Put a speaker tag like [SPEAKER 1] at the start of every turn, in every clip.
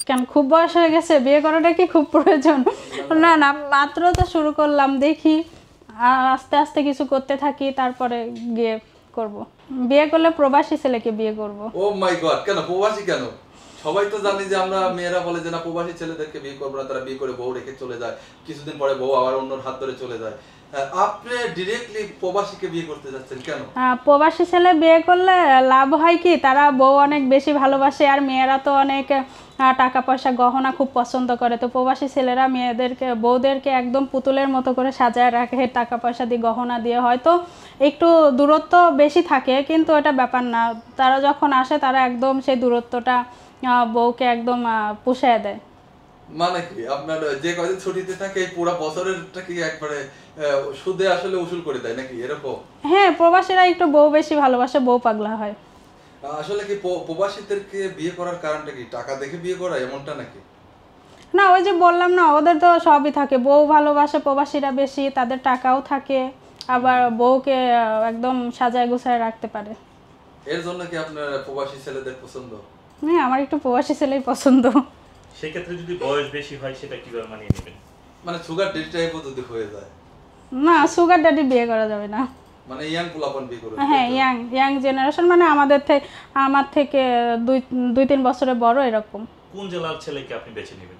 [SPEAKER 1] কেন খুব বয়স হয়ে গেছে, বিয়ে করাটা কি খুব প্রয়োজন? না না, মাত্র তো শুরু করলাম, দেখি আস্তে আস্তে কিছু করতে থাকি, তারপরে গিয়ে করব। বিয়ে করলে প্রবাসী ছেলেকে বিয়ে করব।
[SPEAKER 2] ও মাই গড, কেন প্রবাসী কেন? সবাই তো জানি যে আমরা মেয়েরা বলে যে না প্রবাসী ছেলেদেরকে বিয়ে করবো না, তারা বিয়ে করে বউ রেখে চলে যায়, কিছুদিন পরে বউ আবার অন্যর হাত ধরে চলে যায়। আপনি ডিরেক্টলি প্রবাসীকে বিয়ে করতে যাচ্ছেন কেন?
[SPEAKER 1] প্রবাসী ছেলে বিয়ে করলে লাভ হয় কি, তারা বউ অনেক বেশি ভালোবাসে, আর মেয়েরা তো অনেক টাকা পয়সা গহনা খুব পছন্দ করে। তো প্রবাসী ছেলেরা মেয়েদেরকে বউদেরকে একদম পুতুলের মতো করে সাজায় রাখে, টাকা পয়সা দিয়ে গহনা দিয়ে। হয়তো একটু দূরত্ব বেশি থাকে, কিন্তু এটা ব্যাপার না। তারা যখন আসে তারা একদম সেই দূরত্বটা বউকে একদম পুষিয়ে দেয়।
[SPEAKER 2] মানে কি আপনার যে কয়দিন ছুটিতে থাকে এই পুরো বছরেরটা কি একবারে সুদে আসলে উসুল করে দেয় নাকি এরকম?
[SPEAKER 1] হ্যাঁ, প্রবাসীরা একটু বউ বেশি ভালোবাসে, বউ পাগলা হয়।
[SPEAKER 2] আসলে কি প্রবাসীদেরকে বিয়ে করার কারণটা কি টাকা দেখে বিয়ে করা এমনটা নাকি?
[SPEAKER 1] না, ওই যে বললাম না, ওদের তো সবই থাকে। বউ ভালোবাসে প্রবাসীরা বেশি, তাদের টাকাও থাকে, আবার বউকে একদম সাজায় গুছায় রাখতে পারে।
[SPEAKER 2] এর জন্য কি আপনার প্রবাসী ছেলেদের পছন্দ?
[SPEAKER 1] হ্যাঁ, আমার একটু প্রবাসী ছেলেই পছন্দ।
[SPEAKER 3] সেক্ষেত্রে যদি বয়স বেশি হয় সেটা কিভাবে মানিয়ে নেবেন?
[SPEAKER 2] মানে সুগার ডেডি টাইপও যদি হয়ে যায়?
[SPEAKER 1] না, সুগার ড্যাডি বিয়ে করা যাবে না।
[SPEAKER 2] মানে ইয়াং পোলাপান বিয়ে করবে?
[SPEAKER 1] হ্যাঁ, ইয়াং জেনারেশন, মানে আমার থেকে 2-3 বছরের বড়, এরকম।
[SPEAKER 3] কোন জেলার ছেলেকে আপনি বেছে নেবেন?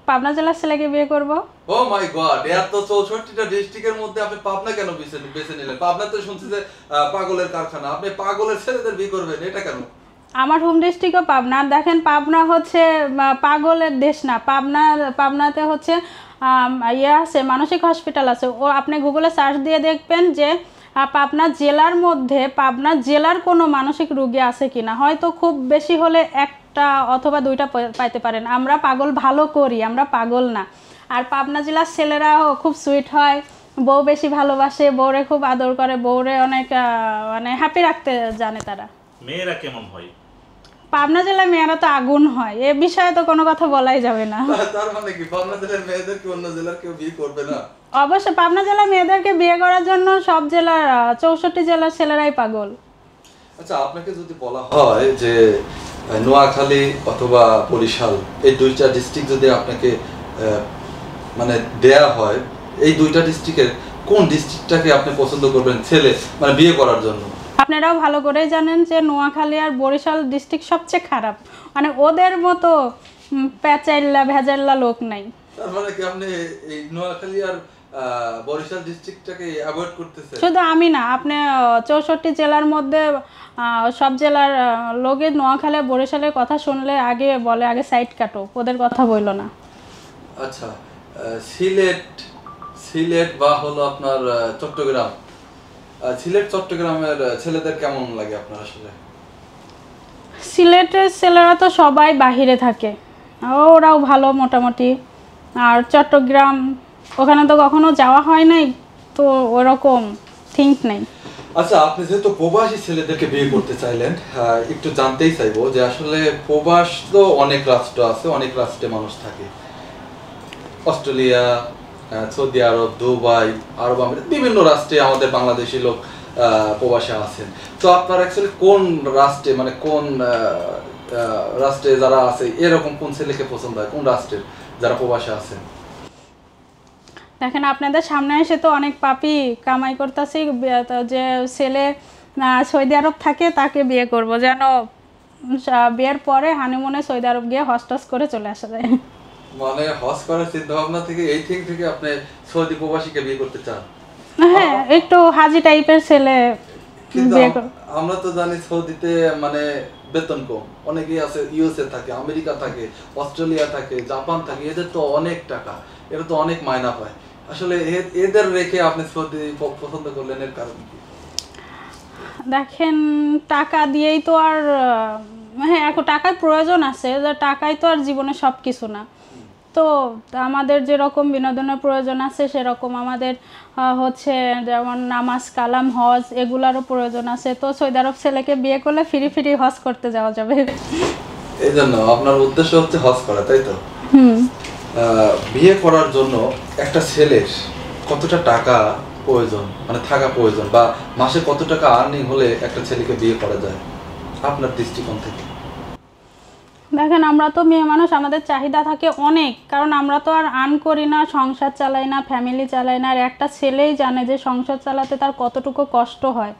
[SPEAKER 1] পাবনা জেলার ছেলেকে বিয়ে করব।
[SPEAKER 2] ও মাই গড, এত 64টা ডিস্ট্রিক্টের মধ্যে আপনি পাবনা কেন বেছে নিলেন? পাবনা তো শুনছি যে পাগলের কারখানা, আপনি পাগলের ছেলেদের বিয়ে করবেন, এটা কেন?
[SPEAKER 1] আমার হোম ডিস্ট্রিক্টও পাবনা। দেখেন, পাবনা হচ্ছে পাগলের দেশ না। পাবনাতে হচ্ছে ইয়ে আছে, মানসিক হসপিটাল আছে। ও আপনি গুগলে সার্চ দিয়ে দেখবেন যে পাবনা জেলার মধ্যে পাবনা জেলার কোনো মানসিক রোগী আছে কিনা। হয়তো খুব বেশি হলে একটা অথবা 2টা পাইতে পারেন। আমরা পাগল ভালো করি, আমরা পাগল না। আর পাবনা জেলার ছেলেরাও খুব সুইট হয়, বউ বেশি ভালোবাসে, বউরে খুব আদর করে, বউরে অনেক মানে হ্যাপি রাখতে জানে তারা।
[SPEAKER 3] মেয়েরা কেমন হয়?
[SPEAKER 1] পাবনা জেলায় মেয়েরা তো আগুন হয়, এ বিষয়ে তো কোনো কথা বলাই যাবে না।
[SPEAKER 2] তার মানে কি পাবনা জেলার মেয়েদের কি অন্য জেলার কেউ বিয়ে করবে না?
[SPEAKER 1] অবশ্যই পাবনা জেলার মেয়েদেরকে বিয়ে করার জন্য সব জেলার 64 জেলার ছেলেরাই পাগল।
[SPEAKER 2] আচ্ছা, আপনাকে যদি বলা হয় যে নোয়াখালী অথবা বরিশাল, এই 2টা ডিস্ট্রিক্ট যদি আপনাকে মানে দেয়া হয়, এই 2টা ডিস্ট্রিক্টের কোন ডিস্ট্রিক্টটাকে আপনি পছন্দ করবেন ছেলে মানে বিয়ে করার জন্য?
[SPEAKER 1] আপনারাও ভালো করেই জানেন যে নোয়াখালী আর বরিশাল ডিস্ট্রিক্ট সবচেয়ে খারাপ, মানে ওদের মতো প্যাচাইল্লা ভেজাল্লা লোক নাই।
[SPEAKER 2] তার মানে কি আপনি এই নোয়াখালী আর বরিশাল ডিস্ট্রিক্টটাকে অ্যাভয়েড করতেছেন?
[SPEAKER 1] শুধু আমি না, আপনি 64 জেলার মধ্যে সব জেলার লোকের নোয়াখালী বরিশালের কথা শুনলে আগে বলে আগে সাইড কাটো, ওদের কথা বইল না।
[SPEAKER 2] আচ্ছা, সিলেট বা হলো আপনার চট্টগ্রাম, সিলেট চট্টগ্রামের ছেলেদের কেমন লাগে আপনার আসলে?
[SPEAKER 1] সিলেটের ছেলেরা তো সবাই বাহিরে থাকে, ওরাও ভালো মোটামুটি। আর চট্টগ্রাম, ওখানে তো কখনো যাওয়া হয় নাই, তো ওরকম থিঙ্ক নেই।
[SPEAKER 2] আচ্ছা, আপনি যেহেতু প্রবাসী ছেলেদেরকে বিয়ে করতে চাইলেন, একটু জানতেই চাইবো যে আসলে প্রবাস তো অনেক রাষ্ট্র আছে, অনেক রাষ্ট্রে মানুষ থাকে, অস্ট্রেলিয়া, সৌদি আরব, দুবাই, আরব আমিরাত, বিভিন্ন রাষ্ট্রে আমাদের বাংলাদেশি লোক প্রবাসে আছেন। তো আপনার অ্যাকচুয়ালি কোন রাষ্ট্রে, মানে কোন রাষ্ট্রে যারা আছে এরকম কোন ছেলেকে পছন্দ হয়, কোন রাষ্ট্রের যারা প্রবাসে আছেন?
[SPEAKER 1] দেখেন, আপনাদের সামনে এসে তো অনেক পাপি কামাই করতেছি, যে ছেলে সৌদি আরব থাকে তাকে বিয়ে করব, যেন বিয়ের পরে হানিমুনে সৌদি আরব গিয়ে হজ করে চলে আসা যায়।
[SPEAKER 2] মানে হজ করার চিন্তা ভাবনা থেকে এই থেকে আপনি সৌদি প্রবাসীকে বিয়ে করতে চান?
[SPEAKER 1] হ্যাঁ, একটু হাজি টাইপের ছেলে বিয়ে করব।
[SPEAKER 2] আমরা তো জানি সৌদিতে মানে বেতন কম, অনেকেই আছে ইউএসএ থাকে, আমেরিকা থাকে, অস্ট্রেলিয়া থাকে, জাপান থাকে, এদের তো অনেক টাকা, এরা তো অনেক মাইনা পায়। আসলে এদের রেখে আপনি সৌদি পছন্দ করলেন, এর কারণ কি?
[SPEAKER 1] দেখেন, টাকা দিয়েই তো আর হ্যাঁ, এখন টাকার প্রয়োজন আছে, টাকাই তো আর জীবনে সব কিছু না। তো আমাদের যেরকম বিনোদনের প্রয়োজন আছে, সেরকম আমাদের হচ্ছে যেমন নামাজ কালাম হজ এগুলারও প্রয়োজন আছে। তো সৌদি আরব ছেলেকে বিয়ে করলে ফ্রি হজ করতে যাওয়া যাবে।
[SPEAKER 2] এই জন্য আপনার উদ্দেশ্য হচ্ছে হজ করা, তাই তো? বিয়ে করার জন্য একটা ছেলের কতটা টাকা প্রয়োজন, মানে থাকা প্রয়োজন, বা মাসে কত টাকা আর্নিং হলে একটা ছেলেকে বিয়ে করা যায় আপনার দৃষ্টিকোণ থেকে?
[SPEAKER 1] দেখেন আমরা তো মেয়ে মানুষ, আমাদের চাহিদা থাকে অনেক, কারণ আমরা তো আর আর্ন করি না, সংসার চালাই না, ফ্যামিলি চালাই না। আর একটা ছেলেই জানে যে সংসার চালাতে তার কতটুকু কষ্ট হয়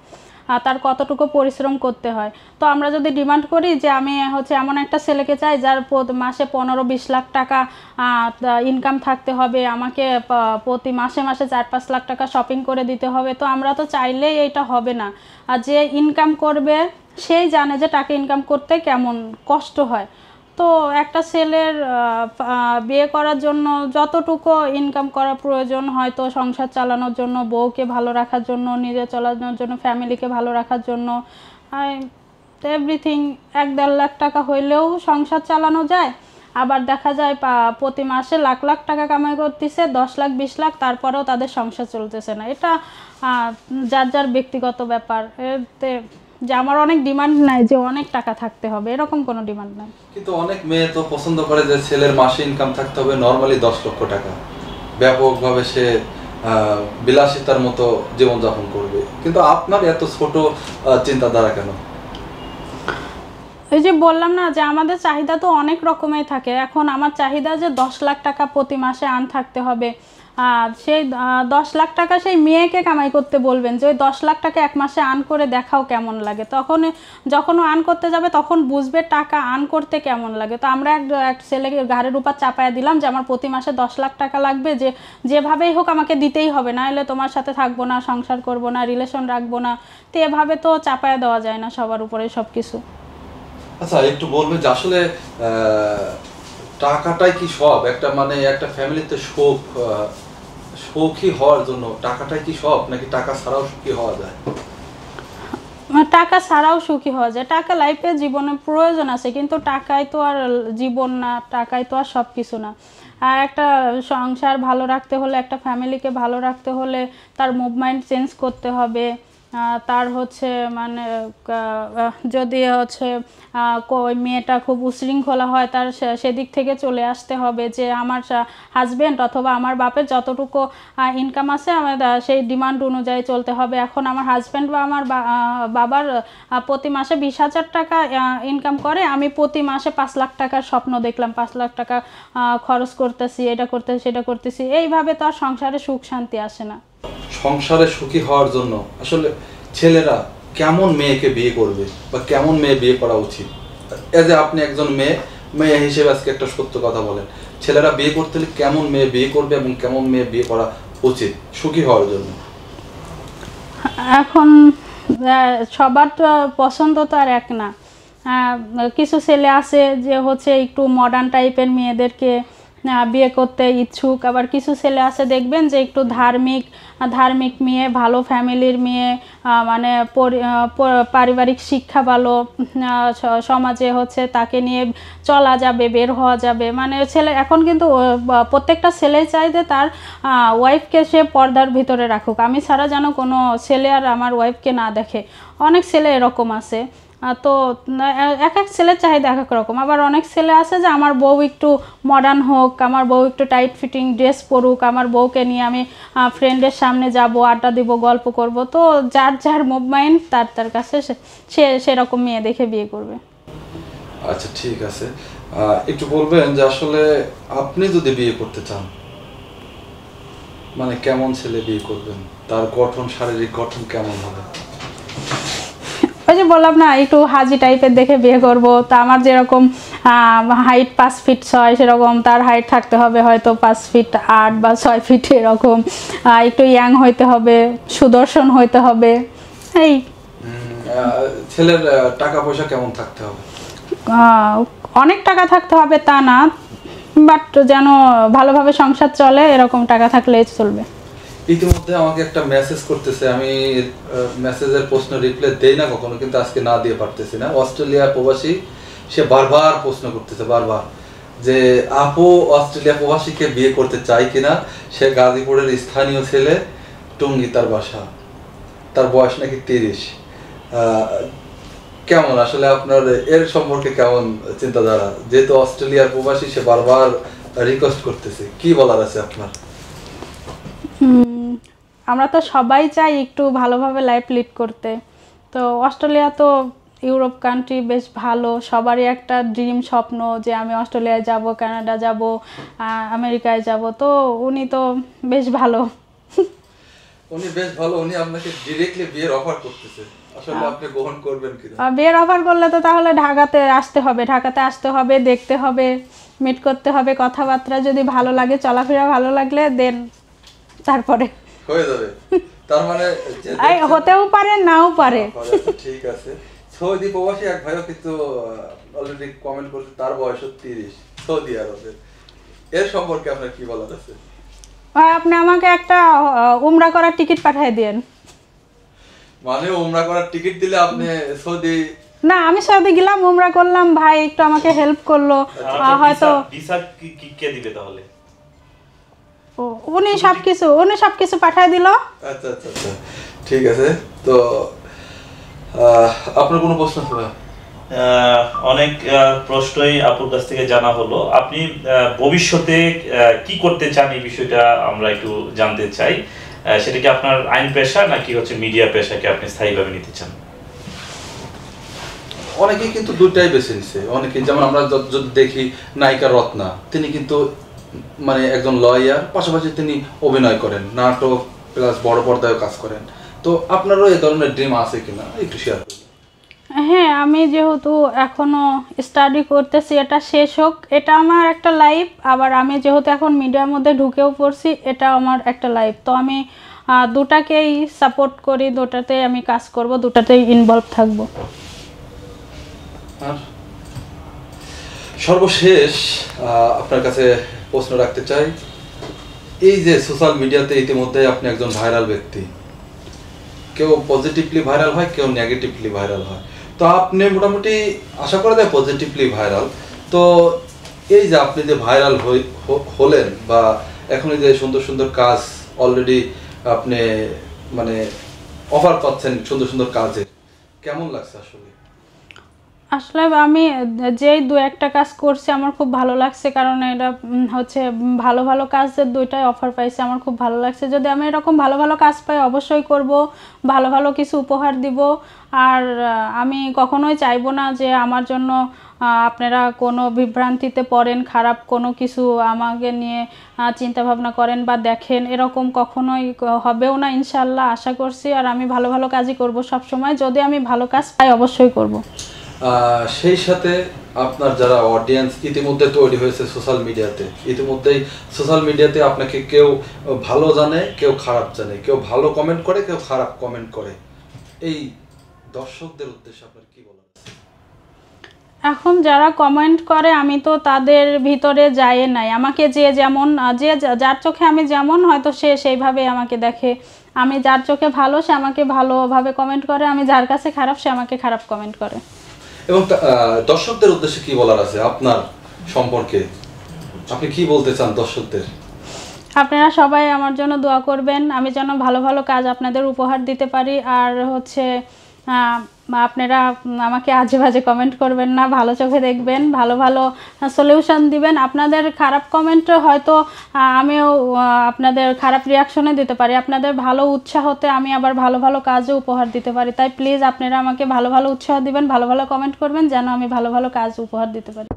[SPEAKER 1] আর তার কতটুকু পরিশ্রম করতে হয়। তো আমরা যদি ডিমান্ড করি যে আমি হচ্ছে এমন একটা ছেলেকে চাই যার মাসে 15-20 লাখ টাকা ইনকাম থাকতে হবে, আমাকে প্রতি মাসে মাসে 4-5 লাখ টাকা শপিং করে দিতে হবে, তো আমরা তো চাইলেই এইটা হবে না। আর যে ইনকাম করবে সেই জানে যে টাকা ইনকাম করতে কেমন কষ্ট হয়। তো একটা ছেলের বিয়ে করার জন্য যতটুকু ইনকাম করা প্রয়োজন, হয়তো সংসার চালানোর জন্য, বউকে ভালো রাখার জন্য, নিজে চালানোর জন্য, ফ্যামিলিকে ভালো রাখার জন্য, এভরিথিং 1-1.5 লাখ টাকা হইলেও সংসার চালানো যায়। আবার দেখা যায় প্রতি মাসে লাখ লাখ টাকা কামাই করতেছে, 10 লাখ 20 লাখ, তারপরেও তাদের সংসার চলতেছে না। এটা যার যার ব্যক্তিগত ব্যাপার। এতে যে আমার অনেক ডিমান্ড নাই যে অনেক টাকা থাকতে হবে, এরকম কোনো ডিমান্ড নাই।
[SPEAKER 2] কিন্তু অনেক মেয়ে তো পছন্দ করে যে ছেলের মাসে ইনকাম থাকতে হবে নরমালি 10 লক্ষ টাকা, ব্যাপকভাবে সে বিলাসিতার মতো জীবনযাপন করবে। কিন্তু আপনার এত ছোট চিন্তাধারা কেন?
[SPEAKER 1] এই যে বললাম না যে আমাদের চাহিদা তো অনেক রকমের থাকে। এখন আমার চাহিদা যে 10 লাখ টাকা প্রতি মাসে আর্ন থাকতে হবে। সেই 10 লাখ টাকা সেই মেয়েকে কামাই করতে বলবেন যে ওই 10 লাখ টাকা এক মাসে আর্ন করে দেখাও কেমন লাগে। তখন যখন ও আর্ন করতে যাবে তখন বুঝবে টাকা আর্ন করতে কেমন লাগে। তো আমরা এক ছেলেকে ঘাড়ের উপর চাপায়া দিলাম যে আমার প্রতি মাসে 10 লাখ টাকা লাগবে, যে যেভাবেই হোক আমাকে দিতেই হবে, না হলে তোমার সাথে থাকবো না, সংসার করব না, রিলেশন রাখবো না। তো এভাবে তো চাপায়া দেওয়া যায় না সবার উপরে সব কিছু।
[SPEAKER 2] আচ্ছা, একটু বলবেন যে আসলে টাকাটাই কি সব? একটা মানে একটা ফ্যামিলিতে সুখী হওয়ার জন্য টাকাটাই কি সব, নাকি টাকা ছাড়াও সুখী হওয়া যায়?
[SPEAKER 1] টাকা ছাড়াও সুখী হওয়া যায়। টাকা লাইফে জীবনে প্রয়োজন আছে, কিন্তু টাকাই তো আর জীবন না, টাকাই তো আর সব কিছু না। আর একটা সংসার ভালো রাখতে হলে, একটা ফ্যামিলিকে ভালো রাখতে হলে তার মুভমেন্ট চেঞ্জ করতে হবে। তার হচ্ছে মানে যদি হচ্ছে ওই মেয়েটা খুব উশৃঙ্খলা হয়, তার সেদিক থেকে চলে আসতে হবে যে আমার হাজব্যান্ড অথবা আমার বাপের যতটুকু ইনকাম আছে আমার সেই ডিমান্ড অনুযায়ী চলতে হবে। এখন আমার হাজব্যান্ড বা আমার বাবার প্রতি মাসে 20,000 টাকা ইনকাম করে, আমি প্রতি মাসে 5 লাখ টাকার স্বপ্ন দেখলাম, 5 লাখ টাকা খরচ করতেছি, এটা করতেছি সেটা করতেছি, এইভাবে তো আর সংসারে সুখ শান্তি আসে না।
[SPEAKER 2] সংসারে সুখী হওয়ার জন্য আসলে ছেলেরা কেমন মেয়েকে বিয়ে করবে বা কেমন মেয়ে বিয়ে করা উচিত? এজ এ আপনি একজন মেয়ে হিসেবে আজকে একটা সত্য কথা বলেন, ছেলেরা বিয়ে করতে হলে কেমন মেয়ে বিয়ে করবে এবং কেমন মেয়ে বিয়ে করা উচিত সুখী হওয়ার জন্য?
[SPEAKER 1] এখন সবার তো পছন্দ তো আর এক না। কিছু ছেলে আছে যে হচ্ছে একটু মডার্ন টাইপের মেয়েদেরকে বিয়ে করতে ইচ্ছুক, আবার কিছু ছেলে আছে দেখবেন যে একটু ধার্মিক মেয়ে, ভালো ফ্যামিলির মেয়ে, মানে পারিবারিক শিক্ষা ভালো, সমাজে হচ্ছে তাকে নিয়ে চলা যাবে, বের হওয়া যাবে। মানে ছেলে এখন কিন্তু প্রত্যেকটা ছেলেই চায় যে তার ওয়াইফকে সে পর্দার ভিতরে রাখুক, আমি ছাড়া যেন কোনো ছেলে আর আমার ওয়াইফকে না দেখে। অনেক ছেলে এরকম আছে। তো এক এক ছেলের চাহিদা এক এক রকম। আবার অনেক ছেলে আছে যে আমার বউ একটু মডার্ন হোক, আমার বউ একটু টাইট ফিটিং ড্রেস পরুক, আমার বউকে নিয়ে আমি ফ্রেন্ডের সামনে যাব, আড্ডা দিব, গল্প করব। তো যার যার মুভমেন্ট তার কাছে সে সেরকম মেয়ে দেখে বিয়ে করবে।
[SPEAKER 2] আচ্ছা, ঠিক আছে। একটু বলবেন যে আসলে আপনি যদি বিয়ে করতে চান মানে কেমন ছেলে বিয়ে করবেন, তার গঠন, শারীরিক গঠন কেমন হবে?
[SPEAKER 1] ওই যে বললাম না, একটু হাজি টাইপের দেখে বিয়ে করব। তা আমার যেরকম হাইট 5 ফিট 6 সেরকম তার হাইট থাকতে হবে হয়তো 5 ফিট 8 বা 6 ফিট এরকম। একটু ইয়াং হইতে হবে, সুদর্শন হইতে হবে। এই
[SPEAKER 2] ছেলের টাকা পয়সা কেমন থাকতে হবে?
[SPEAKER 1] অনেক টাকা থাকতে হবে তা না, বাট যেন ভালোভাবে সংসার চলে এরকম টাকা থাকলেই চলবে।
[SPEAKER 2] ইতিমধ্যে আমাকে একটা মেসেজ করতেছে, আমি মেসেজের প্রশ্ন রিপ্লাই দেই না কখনো, কিন্তু আজকে না দিয়ে পারতেছি না। অস্ট্রেলিয়া প্রবাসী, সে বারবার প্রশ্ন করতেছে যে আপু অস্ট্রেলিয়া প্রবাসীকে বিয়ে করতে চাই কিনা। সে গাজীপুরের স্থানীয় ছেলে, টুঙ্গি তার বাসা, তার বয়স নাকি 30। কেমন আসলে আপনার এর সম্পর্কে কেমন চিন্তাধারা? যেহেতু অস্ট্রেলিয়ার প্রবাসী, সে বারবার রিকোয়েস্ট করতেছে, কি বলার আছে আপনার?
[SPEAKER 1] আমরা তো সবাই চাই একটু ভালোভাবে লাইফ লিড করতে। তো অস্ট্রেলিয়া তো ইউরোপ কান্ট্রি বেশ ভালো, সবারই একটা ড্রিম স্বপ্ন যে আমি অস্ট্রেলিয়ায় যাব, কানাডা যাব, আমেরিকায় যাব। তো উনি তো বেশ ভালো।
[SPEAKER 2] উনি বেশ ভালো, উনি আপনাকে ডিরেক্টলি বিয়ের অফার করতেছে, আসলে আপনি গ্রহণ করবেন কিনা?
[SPEAKER 1] বিয়ের অফার করলে তো তাহলে ঢাকাতে আসতে হবে, দেখতে হবে, মিট করতে হবে, কথাবার্তা যদি ভালো লাগে, চলাফেরা ভালো লাগলে দেন তারপরে
[SPEAKER 2] হয়ে যাবে। তার মানে
[SPEAKER 1] হতেও পারে, নাও পারে।
[SPEAKER 2] ঠিক আছে। সৌদি প্রবাসী এক ভাইও কিন্তু অলরেডি কমেন্ট করছে, তার বয়স 30, সৌদি আরবের। এর সম্পর্কে আপনার কি বলার আছে?
[SPEAKER 1] আপনি আমাকে একটা উমরা করার টিকিট পাঠিয়ে দেন।
[SPEAKER 2] মানে উমরা করার টিকিট দিলে আপনি সৌদি?
[SPEAKER 1] না, আমি সৌদি গেলাম, উমরা করলাম, ভাই একটু আমাকে হেল্প করলো, হয়তো
[SPEAKER 3] ভিসা কি কে দিবে তাহলে?
[SPEAKER 1] উনি সবকিছু পাঠিয়ে দিল।
[SPEAKER 2] আচ্ছা আচ্ছা আচ্ছা, ঠিক আছে। তো আপনার কোনো প্রশ্ন আছে?
[SPEAKER 3] অনেক প্রশ্নই আপুর কাছ থেকে জানা হলো। আপনি ভবিষ্যতে কি করতে চান এই বিষয়টা আমরা একটু জানতে চাই। সেটা কি আপনার আইন পেশা নাকি হচ্ছে মিডিয়া পেশাকে আপনি স্থায়ীভাবে নিতে চান?
[SPEAKER 2] অনেকেই কিন্তু দুটাই বেছে নিছে। অনেকে, যেমন আমরা যদি দেখি নায়িকা রত্না, তিনি কিন্তু মানে একজন লয়ার, পাশাপাশি তিনি অভিনয় করেন, নাটক প্লাস বড় পর্দায় কাজ করেন। তো আপনারও এই ধরনের ড্রিম আছে কিনা একটু শেয়ার করুন।
[SPEAKER 1] হ্যাঁ, আমি যেহেতু এখনো স্টাডি করতেছি, এটা শেষ হোক, এটা আমার একটা লাইফ। আবার আমি যেহেতু এখন মিডিয়ার মধ্যে ঢুকেও পড়ছি, এটা আমার একটা লাইফ। তো আমি দুটাকেই সাপোর্ট করি, দুটাতেই আমি কাজ করব, দুটাতেই ইনভলভ থাকব।
[SPEAKER 2] আর সর্বশেষ আপনার কাছে প্রশ্ন রাখতে চাই, এই যে সোশ্যাল মিডিয়াতে ইতিমধ্যে আপনি একজন ভাইরাল ব্যক্তি, কেউ পজিটিভলি ভাইরাল হয়, কেউ নেগেটিভলি ভাইরাল হয়। তো আপনি মোটামুটি আশা করা যায় পজিটিভলি ভাইরাল। তো এই যে আপনি যে ভাইরাল হলেন, বা এখন যে সুন্দর সুন্দর কাজ অলরেডি আপনি মানে অফার পাচ্ছেন, সুন্দর সুন্দর কাজের, কেমন লাগছে আসলে?
[SPEAKER 1] আসলে আমি যেই দু একটা কাজ করছি আমার খুব ভালো লাগছে, কারণ এটা হচ্ছে ভালো ভালো কাজের দুইটাই অফার পাইছে, আমার খুব ভালো লাগছে। যদি আমি এরকম ভালো ভালো কাজ পাই অবশ্যই করব, ভালো ভালো কিছু উপহার দিব। আর আমি কখনোই চাইবো না যে আমার জন্য আপনারা কোনো বিভ্রান্তিতে পড়েন, খারাপ কোনো কিছু আমাকে নিয়ে চিন্তা ভাবনা করেন বা দেখেন, এরকম কখনোই হবেও না ইনশাল্লাহ, আশা করছি। আর আমি ভালো ভালো কাজই করব সব সময়, যদি আমি ভালো কাজ পাই অবশ্যই করব।
[SPEAKER 2] সেই সাথে আপনার যারা অডিয়েন্স ইতিমধ্যে তৈরি হয়েছে সোশ্যাল মিডিয়াতে, ইতিমধ্যেই সোশ্যাল মিডিয়াতে আপনাকে কেউ ভালো জানে, কেউ খারাপ জানে, কেউ ভালো কমেন্ট করে, কেউ খারাপ কমেন্ট করে, এই দর্শকদের উদ্দেশ্যে আপনার কি বলার আছে?
[SPEAKER 1] এখন যারা কমেন্ট করে আমি তো তাদের ভিতরে যাই নাই, আমাকে যে যেমন যার চোখে আমি যেমন, হয়তো সে সেইভাবে আমাকে দেখে। আমি যার চোখে ভালো সে আমাকে ভালোভাবে কমেন্ট করে, আমি যার কাছে খারাপ সে আমাকে খারাপ কমেন্ট করে।
[SPEAKER 2] এবং দর্শকদের উদ্দেশ্যে কি বলার আছে আপনার সম্পর্কে? আপনি কি বলতে চান দর্শকদের?
[SPEAKER 1] আপনারা সবাই আমার জন্য দোয়া করবেন, আমি যেন ভালো ভালো কাজ আপনাদের উপহার দিতে পারি। আর হচ্ছে আপনারা আমাকে আজে বাজে কমেন্ট করবেন না, ভালো চোখে দেখবেন, ভালো ভালো সলিউশন দিবেন। আপনাদের খারাপ কমেন্ট হয়তো আমিও আপনাদের খারাপ রিয়াকশনে দিতে পারি, আপনাদের ভালো উৎসাহতে আমি আবার ভালো ভালো কাজও উপহার দিতে পারি। তাই প্লিজ আপনারা আমাকে ভালো ভালো উৎসাহ দিবেন, ভালো ভালো কমেন্ট করবেন, যেন আমি ভালো ভালো কাজ উপহার দিতে পারি।